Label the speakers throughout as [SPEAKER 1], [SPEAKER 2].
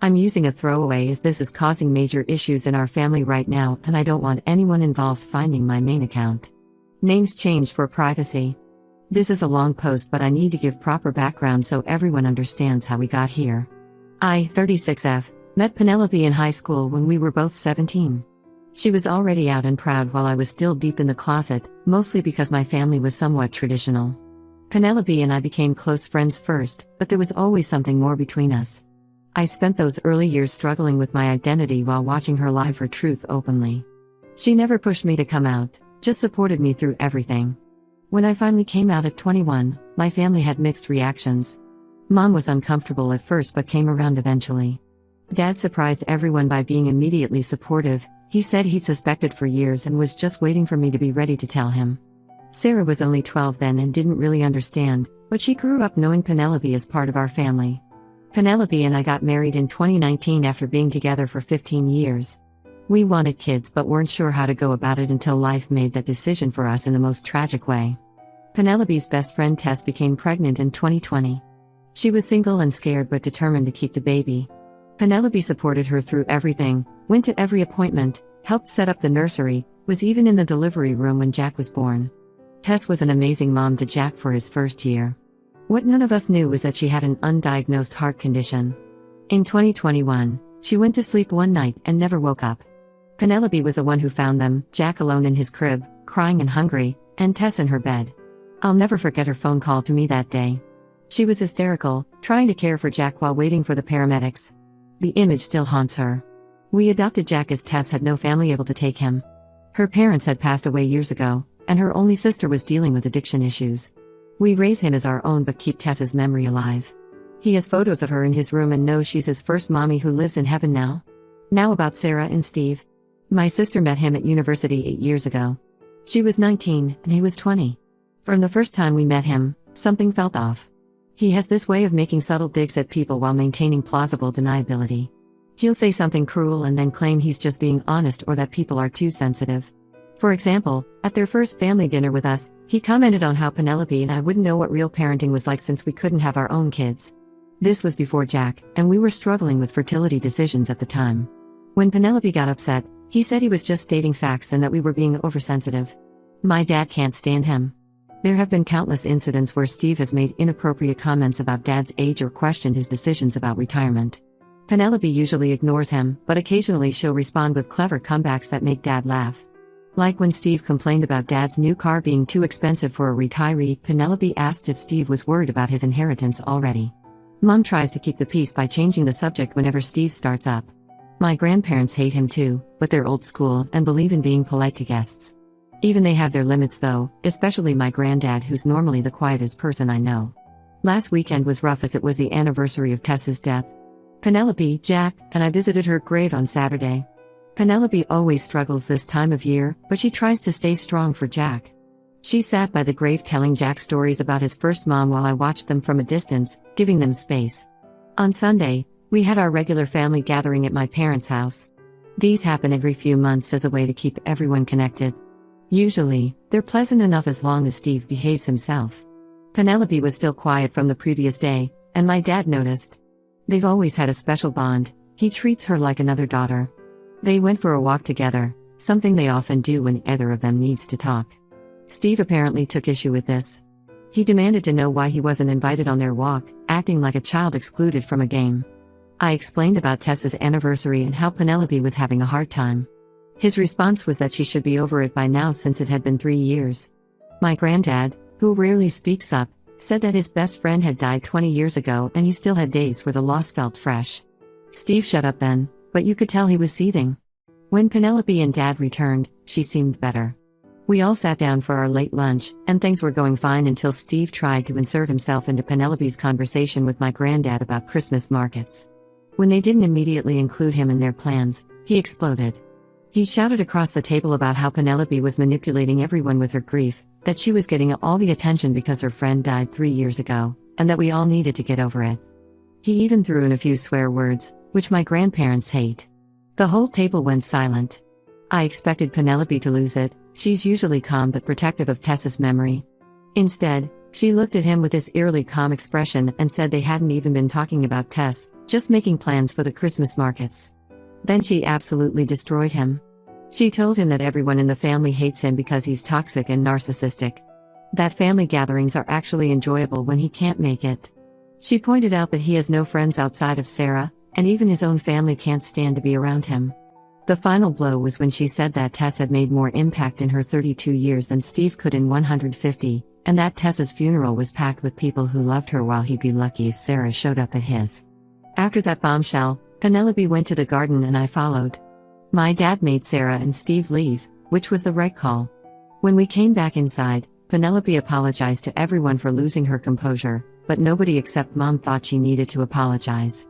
[SPEAKER 1] I'm using a throwaway as this is causing major issues in our family right now and I don't want anyone involved finding my main account. Names changed for privacy. This is a long post but I need to give proper background so everyone understands how we got here. I, 36F, met Penelope in high school when we were both 17. She was already out and proud while I was still deep in the closet, mostly because my family was somewhat traditional. Penelope and I became close friends first, but there was always something more between us. I spent those early years struggling with my identity while watching her live her truth openly. She never pushed me to come out, just supported me through everything. When I finally came out at 21, my family had mixed reactions. Mom was uncomfortable at first but came around eventually. Dad surprised everyone by being immediately supportive. He said he'd suspected for years and was just waiting for me to be ready to tell him. Sarah was only 12 then and didn't really understand, but she grew up knowing Penelope as part of our family. Penelope and I got married in 2019 after being together for 15 years. We wanted kids but weren't sure how to go about it until life made that decision for us in the most tragic way. Penelope's best friend Tess became pregnant in 2020. She was single and scared but determined to keep the baby. Penelope supported her through everything, went to every appointment, helped set up the nursery, was even in the delivery room when Jack was born. Tess was an amazing mom to Jack for his first year. What none of us knew was that she had an undiagnosed heart condition. In 2021, she went to sleep one night and never woke up. Penelope was the one who found them, Jack alone in his crib, crying and hungry, and Tess in her bed. I'll never forget her phone call to me that day. She was hysterical, trying to care for Jack while waiting for the paramedics. The image still haunts her. We adopted Jack as Tess had no family able to take him. Her parents had passed away years ago, and her only sister was dealing with addiction issues. We raise him as our own but keep Tess's memory alive. He has photos of her in his room and knows she's his first mommy who lives in heaven now. Now about Sarah and Steve. My sister met him at university 8 years ago. She was 19 and he was 20. From the first time we met him, something felt off. He has this way of making subtle digs at people while maintaining plausible deniability. He'll say something cruel and then claim he's just being honest or that people are too sensitive. For example, at their first family dinner with us, he commented on how Penelope and I wouldn't know what real parenting was like since we couldn't have our own kids. This was before Jack, and we were struggling with fertility decisions at the time. When Penelope got upset, he said he was just stating facts and that we were being oversensitive. My dad can't stand him. There have been countless incidents where Steve has made inappropriate comments about Dad's age or questioned his decisions about retirement. Penelope usually ignores him, but occasionally she'll respond with clever comebacks that make Dad laugh. Like when Steve complained about Dad's new car being too expensive for a retiree, Penelope asked if Steve was worried about his inheritance already. Mom tries to keep the peace by changing the subject whenever Steve starts up. My grandparents hate him too, but they're old school and believe in being polite to guests. Even they have their limits though, especially my granddad who's normally the quietest person I know. Last weekend was rough as it was the anniversary of Tess's death. Penelope, Jack, and I visited her grave on Saturday. Penelope always struggles this time of year, but she tries to stay strong for Jack. She sat by the grave telling Jack stories about his first mom while I watched them from a distance, giving them space. On Sunday, we had our regular family gathering at my parents' house. These happen every few months as a way to keep everyone connected. Usually, they're pleasant enough as long as Steve behaves himself. Penelope was still quiet from the previous day, and my dad noticed. They've always had a special bond. He treats her like another daughter. They went for a walk together, something they often do when either of them needs to talk. Steve apparently took issue with this. He demanded to know why he wasn't invited on their walk, acting like a child excluded from a game. I explained about Tess's anniversary and how Penelope was having a hard time. His response was that she should be over it by now since it had been 3 years. My granddad, who rarely speaks up, said that his best friend had died 20 years ago and he still had days where the loss felt fresh. Steve shut up then, but you could tell he was seething. When Penelope and Dad returned, she seemed better. We all sat down for our late lunch, and things were going fine until Steve tried to insert himself into Penelope's conversation with my granddad about Christmas markets. When they didn't immediately include him in their plans, he exploded. He shouted across the table about how Penelope was manipulating everyone with her grief, that she was getting all the attention because her friend died 3 years ago, and that we all needed to get over it. He even threw in a few swear words, which my grandparents hate. The whole table went silent. I expected Penelope to lose it. She's usually calm but protective of Tess's memory. Instead, She looked at him with this eerily calm expression and said they hadn't even been talking about Tess, just making plans for the Christmas markets. Then she absolutely destroyed him. She told him that everyone in the family hates him because he's toxic and narcissistic. That family gatherings are actually enjoyable when he can't make it. She pointed out that he has no friends outside of Sarah, and even his own family can't stand to be around him. The final blow was when she said that Tess had made more impact in her 32 years than Steve could in 150, and that Tess's funeral was packed with people who loved her while he'd be lucky if Sarah showed up at his. After that bombshell, Penelope went to the garden and I followed. My dad made Sarah and Steve leave, which was the right call. When we came back inside, Penelope apologized to everyone for losing her composure, but nobody except Mom thought she needed to apologize.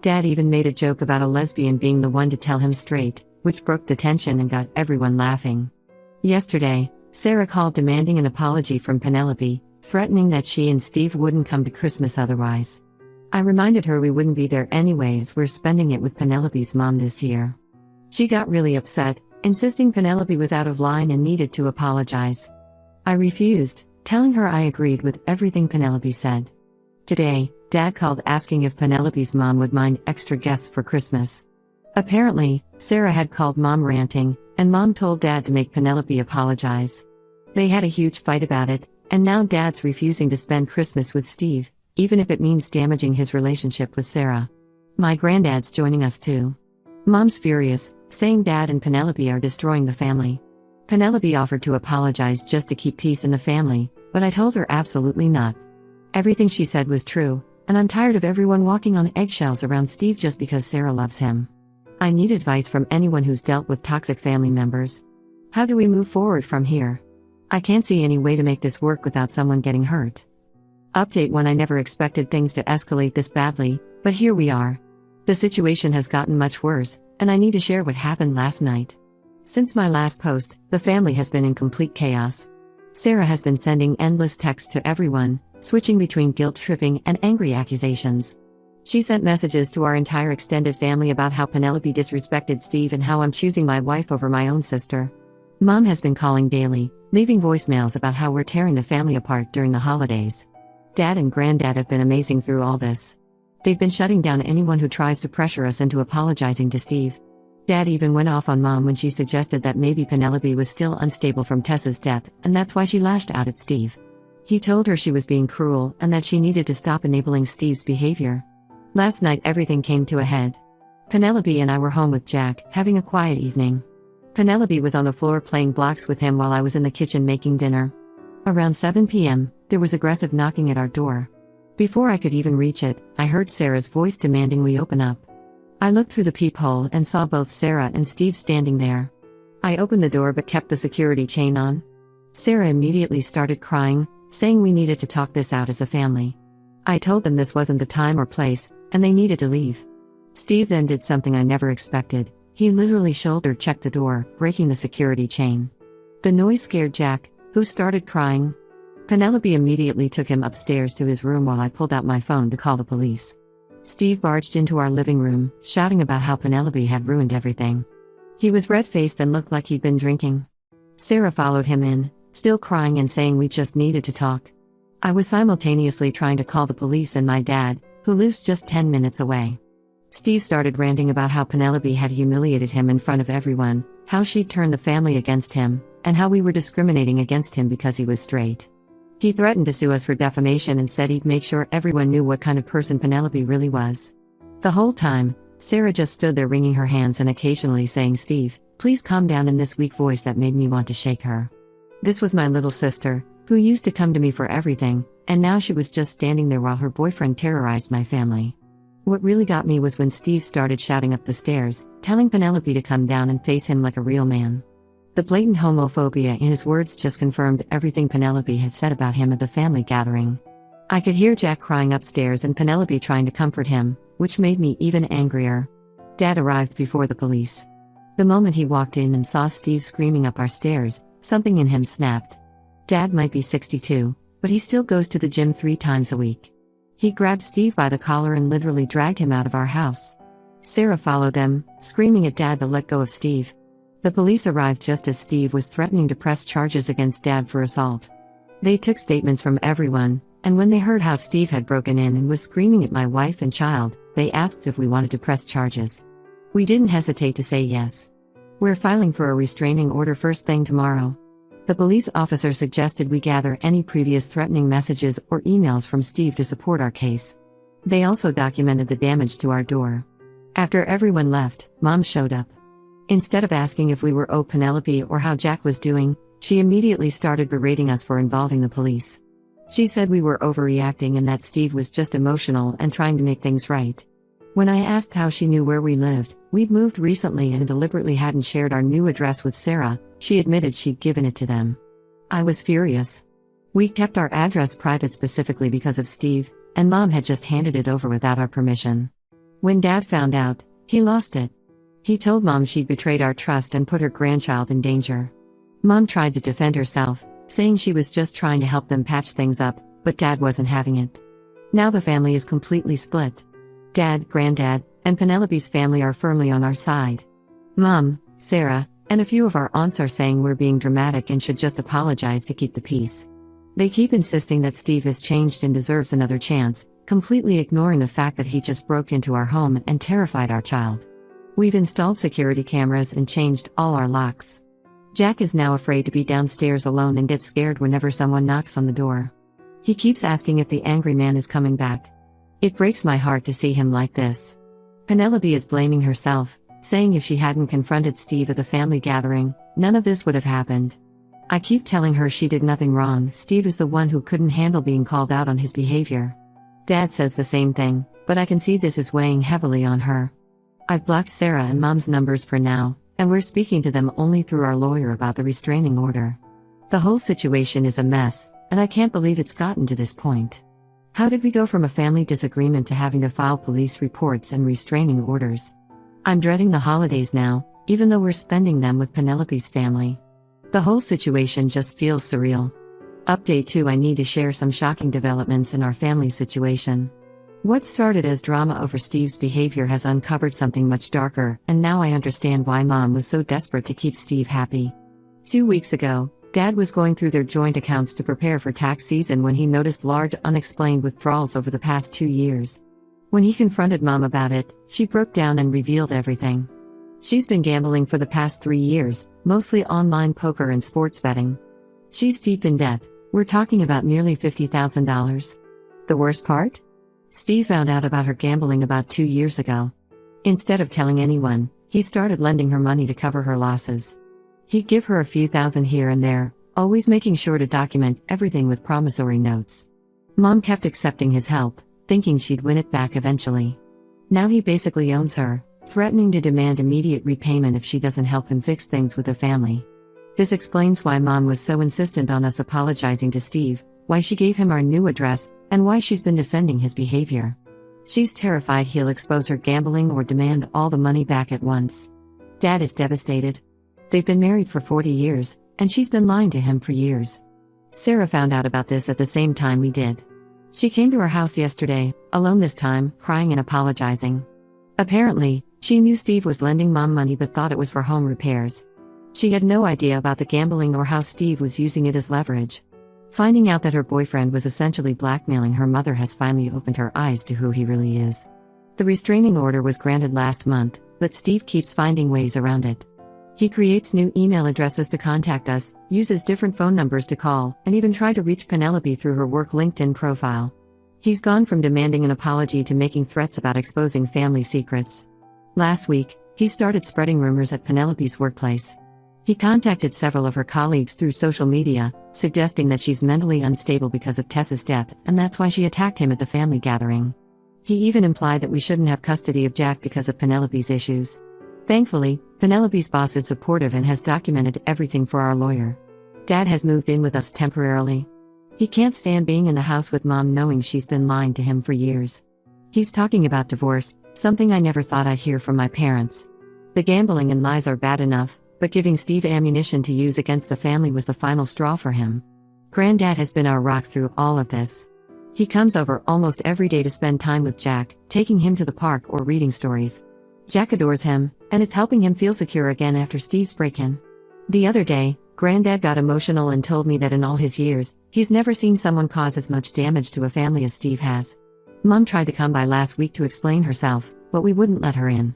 [SPEAKER 1] Dad even made a joke about a lesbian being the one to tell him straight, which broke the tension and got everyone laughing. Yesterday, Sarah called demanding an apology from Penelope, threatening that she and Steve wouldn't come to Christmas otherwise. I reminded her we wouldn't be there anyway as we're spending it with Penelope's mom this year. She got really upset, insisting Penelope was out of line and needed to apologize. I refused, telling her I agreed with everything Penelope said. Today, Dad called asking if Penelope's mom would mind extra guests for Christmas. Apparently, Sarah had called Mom ranting, and Mom told Dad to make Penelope apologize. They had a huge fight about it, and now Dad's refusing to spend Christmas with Steve, even if it means damaging his relationship with Sarah. My granddad's joining us too. Mom's furious, saying Dad and Penelope are destroying the family. Penelope offered to apologize just to keep peace in the family, but I told her absolutely not. Everything she said was true, and I'm tired of everyone walking on eggshells around Steve just because Sarah loves him. I need advice from anyone who's dealt with toxic family members. How do we move forward from here? I can't see any way to make this work without someone getting hurt. Update 1: I never expected things to escalate this badly, but here we are. The situation has gotten much worse, and I need to share what happened last night. Since my last post, the family has been in complete chaos. Sarah has been sending endless texts to everyone, switching between guilt-tripping and angry accusations. She sent messages to our entire extended family about how Penelope disrespected Steve and how I'm choosing my wife over my own sister. Mom has been calling daily, leaving voicemails about how we're tearing the family apart during the holidays. Dad and Granddad have been amazing through all this. They've been shutting down anyone who tries to pressure us into apologizing to Steve. Dad even went off on Mom when she suggested that maybe Penelope was still unstable from Tess's death, and that's why she lashed out at Steve. He told her she was being cruel and that she needed to stop enabling Steve's behavior. Last night everything came to a head. Penelope and I were home with Jack, having a quiet evening. Penelope was on the floor playing blocks with him while I was in the kitchen making dinner. Around 7 p.m., there was aggressive knocking at our door. Before I could even reach it, I heard Sarah's voice demanding we open up. I looked through the peephole and saw both Sarah and Steve standing there. I opened the door but kept the security chain on. Sarah immediately started crying, saying we needed to talk this out as a family. I told them this wasn't the time or place, and they needed to leave. Steve then did something I never expected. He literally shoulder-checked the door, breaking the security chain. The noise scared Jack, who started crying. Penelope immediately took him upstairs to his room while I pulled out my phone to call the police. Steve barged into our living room, shouting about how Penelope had ruined everything. He was red-faced and looked like he'd been drinking. Sarah followed him in, still crying and saying we just needed to talk. I was simultaneously trying to call the police and my dad, who lives just 10 minutes away. Steve started ranting about how Penelope had humiliated him in front of everyone, how she'd turned the family against him, and how we were discriminating against him because he was straight. He threatened to sue us for defamation and said he'd make sure everyone knew what kind of person Penelope really was. The whole time, Sarah just stood there wringing her hands and occasionally saying, "Steve, please calm down," in this weak voice that made me want to shake her. This was my little sister, who used to come to me for everything, and now she was just standing there while her boyfriend terrorized my family. What really got me was when Steve started shouting up the stairs, telling Penelope to come down and face him like a real man. The blatant homophobia in his words just confirmed everything Penelope had said about him at the family gathering. I could hear Jack crying upstairs and Penelope trying to comfort him, which made me even angrier. Dad arrived before the police. The moment he walked in and saw Steve screaming up our stairs, something in him snapped. Dad might be 62, but he still goes to the gym 3 times a week. He grabbed Steve by the collar and literally dragged him out of our house. Sarah followed them, screaming at Dad to let go of Steve. The police arrived just as Steve was threatening to press charges against Dad for assault. They took statements from everyone, and when they heard how Steve had broken in and was screaming at my wife and child, they asked if we wanted to press charges. We didn't hesitate to say yes. We're filing for a restraining order first thing tomorrow. The police officer suggested we gather any previous threatening messages or emails from Steve to support our case. They also documented the damage to our door. After everyone left, Mom showed up. Instead of asking if we were Penelope or how Jack was doing, she immediately started berating us for involving the police. She said we were overreacting and that Steve was just emotional and trying to make things right. When I asked how she knew where we lived, we'd moved recently and deliberately hadn't shared our new address with Sarah, she admitted she'd given it to them. I was furious. We kept our address private specifically because of Steve, and Mom had just handed it over without our permission. When Dad found out, he lost it. He told Mom she'd betrayed our trust and put her grandchild in danger. Mom tried to defend herself, saying she was just trying to help them patch things up, but Dad wasn't having it. Now the family is completely split. Dad, Granddad, and Penelope's family are firmly on our side. Mom, Sarah, and a few of our aunts are saying we're being dramatic and should just apologize to keep the peace. They keep insisting that Steve has changed and deserves another chance, completely ignoring the fact that he just broke into our home and terrified our child. We've installed security cameras and changed all our locks. Jack is now afraid to be downstairs alone and gets scared whenever someone knocks on the door. He keeps asking if the angry man is coming back. It breaks my heart to see him like this. Penelope is blaming herself, saying if she hadn't confronted Steve at the family gathering, none of this would have happened. I keep telling her she did nothing wrong. Steve is the one who couldn't handle being called out on his behavior. Dad says the same thing, but I can see this is weighing heavily on her. I've blocked Sarah and Mom's numbers for now, and we're speaking to them only through our lawyer about the restraining order. The whole situation is a mess, and I can't believe it's gotten to this point. How did we go from a family disagreement to having to file police reports and restraining orders? I'm dreading the holidays now, even though we're spending them with Penelope's family. The whole situation just feels surreal. Update 2: I need to share some shocking developments in our family situation. What started as drama over Steve's behavior has uncovered something much darker, and now I understand why Mom was so desperate to keep Steve happy. 2 weeks ago, Dad was going through their joint accounts to prepare for tax season when he noticed large unexplained withdrawals over the past 2 years. When he confronted Mom about it, she broke down and revealed everything. She's been gambling for the past 3 years, mostly online poker and sports betting. She's deep in debt. We're talking about nearly $50,000. The worst part? Steve found out about her gambling about 2 years ago. Instead of telling anyone, he started lending her money to cover her losses. He'd give her a few thousand here and there, always making sure to document everything with promissory notes. Mom kept accepting his help, thinking she'd win it back eventually. Now he basically owns her, threatening to demand immediate repayment if she doesn't help him fix things with the family. This explains why Mom was so insistent on us apologizing to Steve, why she gave him our new address, and why she's been defending his behavior. She's terrified he'll expose her gambling or demand all the money back at once. Dad is devastated. They've been married for 40 years, and she's been lying to him for years. Sarah found out about this at the same time we did. She came to our house yesterday, alone this time, crying and apologizing. Apparently, she knew Steve was lending Mom money but thought it was for home repairs. She had no idea about the gambling or how Steve was using it as leverage. Finding out that her boyfriend was essentially blackmailing her mother has finally opened her eyes to who he really is. The restraining order was granted last month, but Steve keeps finding ways around it. He creates new email addresses to contact us, uses different phone numbers to call, and even tried to reach Penelope through her work LinkedIn profile. He's gone from demanding an apology to making threats about exposing family secrets. Last week, he started spreading rumors at Penelope's workplace. He contacted several of her colleagues through social media, suggesting that she's mentally unstable because of Tessa's death, and that's why she attacked him at the family gathering. He even implied that we shouldn't have custody of Jack because of Penelope's issues. Thankfully, Penelope's boss is supportive and has documented everything for our lawyer. Dad has moved in with us temporarily. He can't stand being in the house with Mom knowing she's been lying to him for years. He's talking about divorce, something I never thought I'd hear from my parents. The gambling and lies are bad enough, but giving Steve ammunition to use against the family was the final straw for him. Granddad has been our rock through all of this. He comes over almost every day to spend time with Jack, taking him to the park or reading stories. Jack adores him, and it's helping him feel secure again after Steve's break-in. The other day, Granddad got emotional and told me that in all his years, he's never seen someone cause as much damage to a family as Steve has. Mom tried to come by last week to explain herself, but we wouldn't let her in.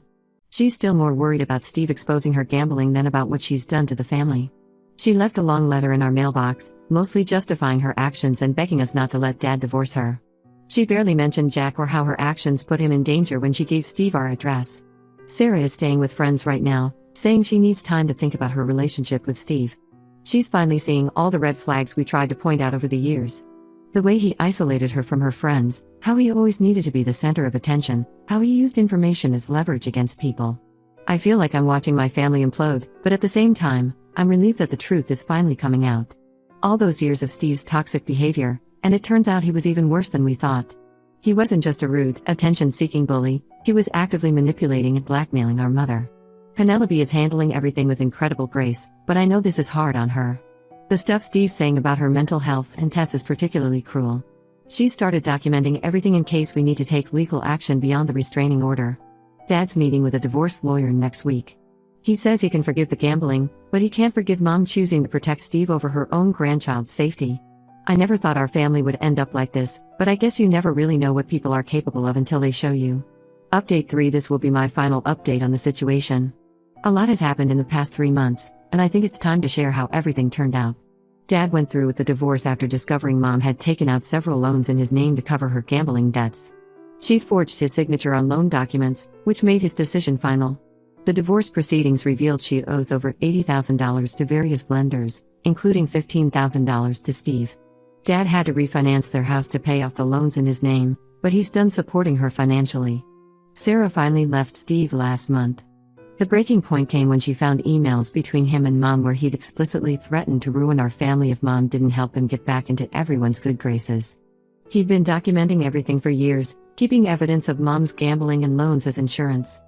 [SPEAKER 1] She's still more worried about Steve exposing her gambling than about what she's done to the family. She left a long letter in our mailbox, mostly justifying her actions and begging us not to let Dad divorce her. She barely mentioned Jack or how her actions put him in danger when she gave Steve our address. Sarah is staying with friends right now, saying she needs time to think about her relationship with Steve. She's finally seeing all the red flags we tried to point out over the years. The way he isolated her from her friends, how he always needed to be the center of attention, how he used information as leverage against people. I feel like I'm watching my family implode, but at the same time, I'm relieved that the truth is finally coming out. All those years of Steve's toxic behavior, and it turns out he was even worse than we thought. He wasn't just a rude, attention-seeking bully, he was actively manipulating and blackmailing our mother. Penelope is handling everything with incredible grace, but I know this is hard on her. The stuff Steve's saying about her mental health and Tess is particularly cruel. She started documenting everything in case we need to take legal action beyond the restraining order. Dad's meeting with a divorce lawyer next week. He says he can forgive the gambling, but he can't forgive Mom choosing to protect Steve over her own grandchild's safety. I never thought our family would end up like this, but I guess you never really know what people are capable of until they show you. Update 3. This will be my final update on the situation. A lot has happened in the past 3 months, and I think it's time to share how everything turned out. Dad went through with the divorce after discovering Mom had taken out several loans in his name to cover her gambling debts. She'd forged his signature on loan documents, which made his decision final. The divorce proceedings revealed she owes over $80,000 to various lenders, including $15,000 to Steve. Dad had to refinance their house to pay off the loans in his name, but he's done supporting her financially. Sarah finally left Steve last month. The breaking point came when she found emails between him and Mom where he'd explicitly threatened to ruin our family if Mom didn't help him get back into everyone's good graces. He'd been documenting everything for years, keeping evidence of Mom's gambling and loans as insurance.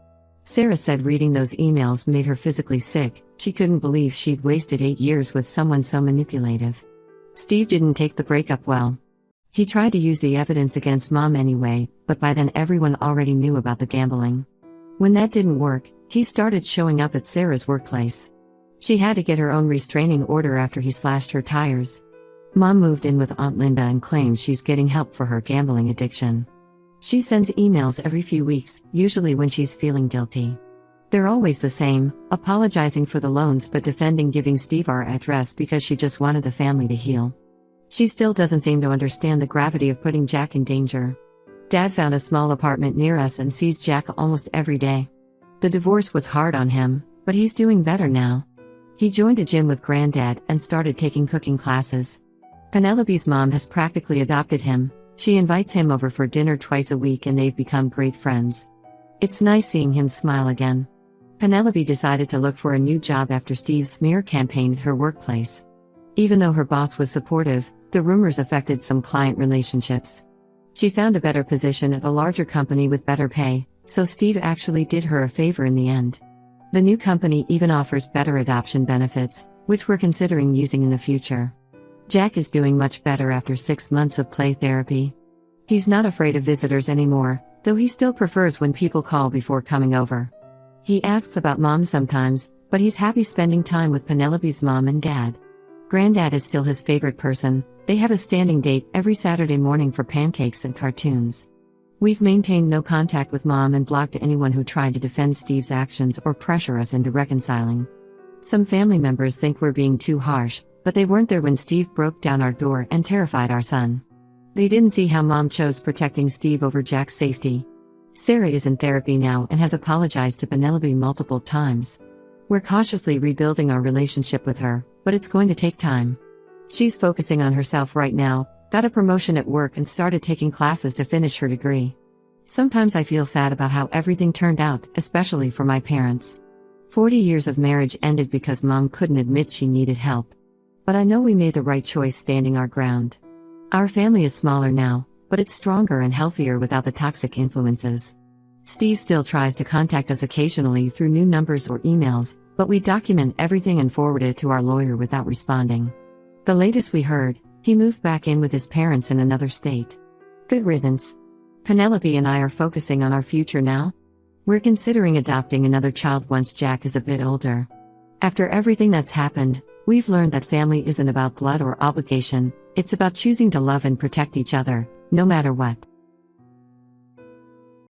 [SPEAKER 1] Sarah said reading those emails made her physically sick. She couldn't believe she'd wasted 8 years with someone so manipulative. Steve didn't take the breakup well. He tried to use the evidence against Mom anyway, but by then everyone already knew about the gambling. When that didn't work, he started showing up at Sarah's workplace. She had to get her own restraining order after he slashed her tires. Mom moved in with Aunt Linda and claims she's getting help for her gambling addiction. She sends emails every few weeks, usually when she's feeling guilty. They're always the same, apologizing for the loans but defending giving Steve our address because she just wanted the family to heal. She still doesn't seem to understand the gravity of putting Jack in danger. Dad found a small apartment near us and sees Jack almost every day. The divorce was hard on him, but he's doing better now. He joined a gym with Granddad and started taking cooking classes. Penelope's mom has practically adopted him. She invites him over for dinner twice a week and they've become great friends. It's nice seeing him smile again. Penelope decided to look for a new job after Steve's smear campaign at her workplace. Even though her boss was supportive, the rumors affected some client relationships. She found a better position at a larger company with better pay, so Steve actually did her a favor in the end. The new company even offers better adoption benefits, which we're considering using in the future. Jack is doing much better after 6 months of play therapy. He's not afraid of visitors anymore, though he still prefers when people call before coming over. He asks about Mom sometimes, but he's happy spending time with Penelope's mom and dad. Granddad is still his favorite person. They have a standing date every Saturday morning for pancakes and cartoons. We've maintained no contact with Mom and blocked anyone who tried to defend Steve's actions or pressure us into reconciling. Some family members think we're being too harsh, but they weren't there when Steve broke down our door and terrified our son. They didn't see how Mom chose protecting Steve over Jack's safety. Sarah is in therapy now and has apologized to Penelope multiple times. We're cautiously rebuilding our relationship with her, but it's going to take time. She's focusing on herself right now, got a promotion at work and started taking classes to finish her degree. Sometimes I feel sad about how everything turned out, especially for my parents. 40 years of marriage ended because Mom couldn't admit she needed help. But I know we made the right choice standing our ground. Our family is smaller now, but it's stronger and healthier without the toxic influences. Steve still tries to contact us occasionally through new numbers or emails, but we document everything and forward it to our lawyer without responding. The latest we heard, he moved back in with his parents in another state. Good riddance. Penelope and I are focusing on our future now. We're considering adopting another child once Jack is a bit older. After everything that's happened, We've learned that family isn't about blood or obligation, it's about choosing to love and protect each other, no matter what.